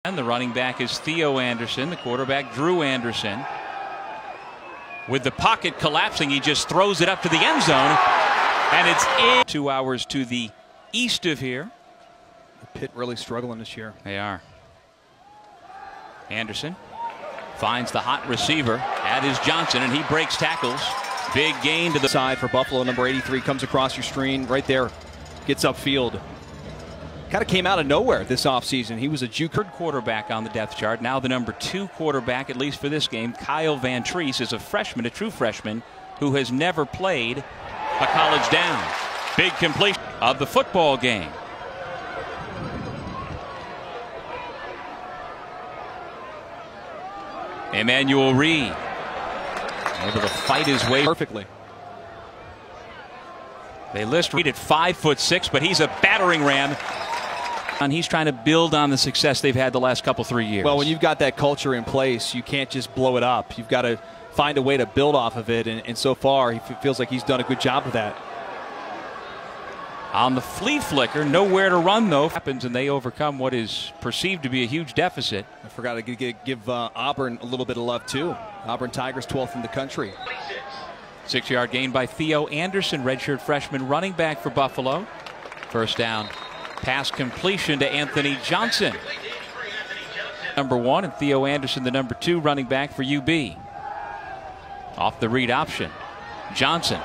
And the running back is Theo Anderson, the quarterback Drew Anderson. With the pocket collapsing, he just throws it up to the end zone, and it's in. 2 hours to the east of here. The Pitt really struggling this year. They are. Anderson finds the hot receiver. That is Johnson, and he breaks tackles. Big gain to the side for Buffalo. Number 83 comes across your screen right there, gets upfield. Kind of came out of nowhere this offseason. He was a JUCO quarterback on the depth chart. Now the number 2 quarterback, at least for this game. Kyle Van Treese is a freshman, a true freshman, who has never played a college down. Big completion of the football game. Emmanuel Reed able to fight his way perfectly. They list Reed at 5'6", but he's a battering ram. And he's trying to build on the success they've had the last 3 years. Well, when you've got that culture in place, you can't just blow it up. You've got to find a way to build off of it, and so far he feels like he's done a good job of that. On the flea flicker, nowhere to run though. Happens, and they overcome what is perceived to be a huge deficit. I forgot to give Auburn a little bit of love too. Auburn Tigers 12th in the country. 6-yard gain by Theo Anderson, redshirt freshman running back for Buffalo. First down. Pass completion to Anthony Johnson. Number 1, and Theo Anderson, the number 2 running back for UB. Off the read option. Johnson.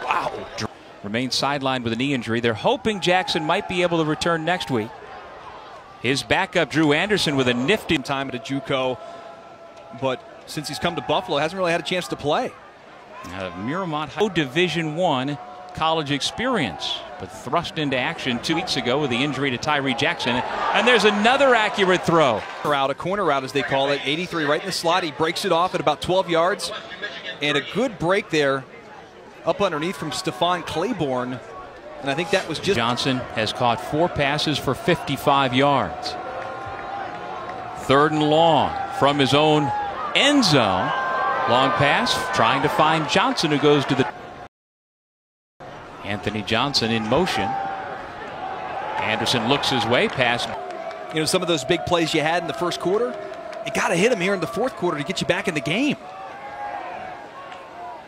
Wow. Remains sidelined with a knee injury. They're hoping Jackson might be able to return next week. His backup, Drew Anderson, with a nifty time at a JUCO, but since he's come to Buffalo, hasn't really had a chance to play. Miramont, Division I college experience, but thrust into action 2 weeks ago with the injury to Tyree Jackson. And there's another accurate throw. A corner route, as they call it. 83 right in the slot. He breaks it off at about 12 yards. And a good break there up underneath from Stephon Claiborne. And I think that was just... Johnson has caught 4 passes for 55 yards. 3rd and long from his own end zone. Long pass, trying to find Johnson, who goes to the... Anthony Johnson in motion. Anderson looks his way past. You know, some of those big plays you had in the first quarter, you got to hit them here in the fourth quarter to get you back in the game.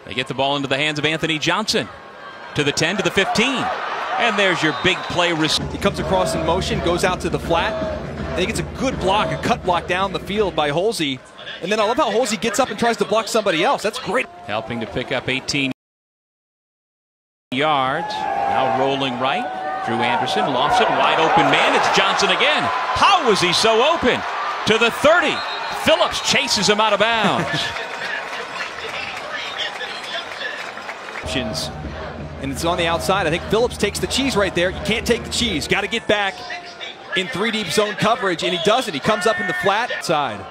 They get the ball into the hands of Anthony Johnson. To the 10, to the 15. And there's your big play. He comes across in motion, goes out to the flat. I think it's a good block, a cut block down the field by Holsey. And then I love how Holsey gets up and tries to block somebody else. That's great. Helping to pick up 18 yards. Now rolling right. Drew Anderson lofts it. Wide open man. It's Johnson again. How was he so open? To the 30. Phillips chases him out of bounds. And it's on the outside. I think Phillips takes the cheese right there. You can't take the cheese. Got to get back in 3 deep zone coverage, and he does it. He comes up in the flat side.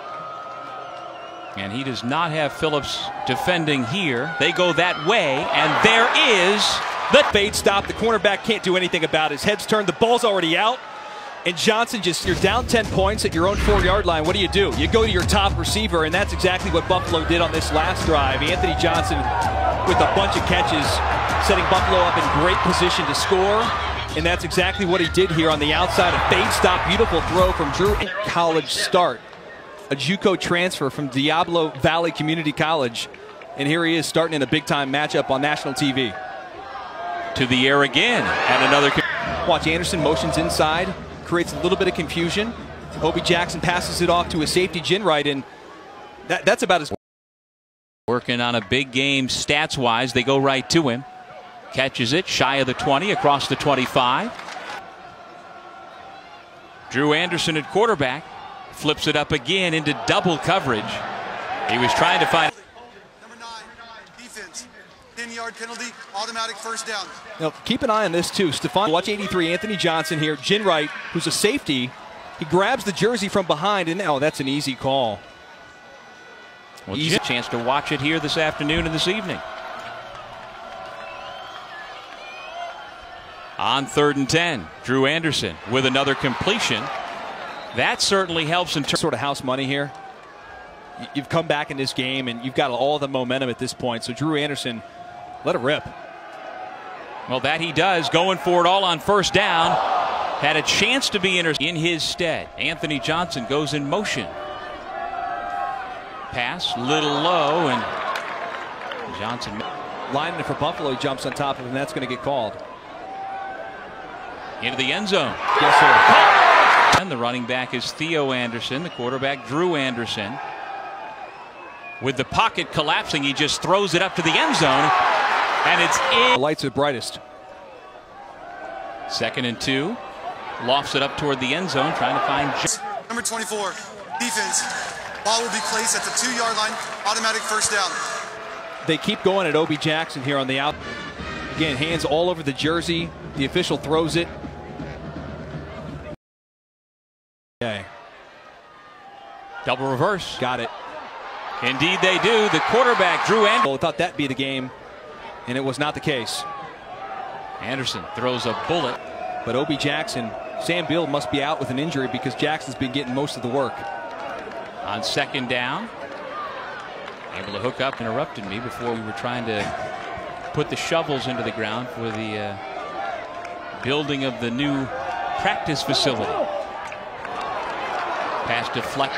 And he does not have Phillips defending here. They go that way, and there is the fade stop. The cornerback can't do anything about it. His head's turned. The ball's already out. And Johnson you're down 10 points at your own 4-yard line. What do? You go to your top receiver, and that's exactly what Buffalo did on this last drive. Anthony Johnson with a bunch of catches, setting Buffalo up in great position to score. And that's exactly what he did here on the outside. A fade stop, beautiful throw from Drew. College start. A JUCO transfer from Diablo Valley Community College. And here he is starting in a big-time matchup on national TV. To the air again, and another... Watch Anderson motions inside, creates a little bit of confusion. Obi Jackson passes it off to a safety, Ginwright, and that's about as... Working on a big game stats-wise. They go right to him. Catches it, shy of the 20, across the 25. Drew Anderson at quarterback. Flips it up again into double coverage. He was trying to find... Number 9, defense. 10-yard penalty, automatic first down. Now, keep an eye on this, too. Stephon, watch 83, Anthony Johnson here. Ginwright, who's a safety. He grabs the jersey from behind, and now that's an easy call. Well, easy chance to watch it here this afternoon and this evening. On 3rd and 10, Drew Anderson with another completion. That certainly helps in terms sort of house money here. You've come back in this game, and you've got all the momentum at this point. So Drew Anderson, let it rip. Well, that he does, going for it all on first down. had a chance to be in his stead. Anthony Johnson goes in motion. Pass, little low, and Johnson. Lineman for Buffalo jumps on top of him. That's going to get called. Into the end zone. Yes, sir. And the running back is Theo Anderson. The quarterback, Drew Anderson. With the pocket collapsing, he just throws it up to the end zone, and it's in. The lights are brightest. 2nd and 2. Lofts it up toward the end zone, trying to find. Number 24, defense. Ball will be placed at the 2-yard line. Automatic first down. They keep going at Obi Jackson here on the out. Again, hands all over the jersey. The official throws it. Okay. Double reverse. Got it. Indeed they do. The quarterback, Drew Anderson. Well, thought that'd be the game, and it was not the case. Anderson throws a bullet. But Obi Jackson, Sam Beal must be out with an injury because Jackson's been getting most of the work. On 2nd down. Able to hook up. Interrupted me before we were trying to put the shovels into the ground for the building of the new practice facility. Pass deflected.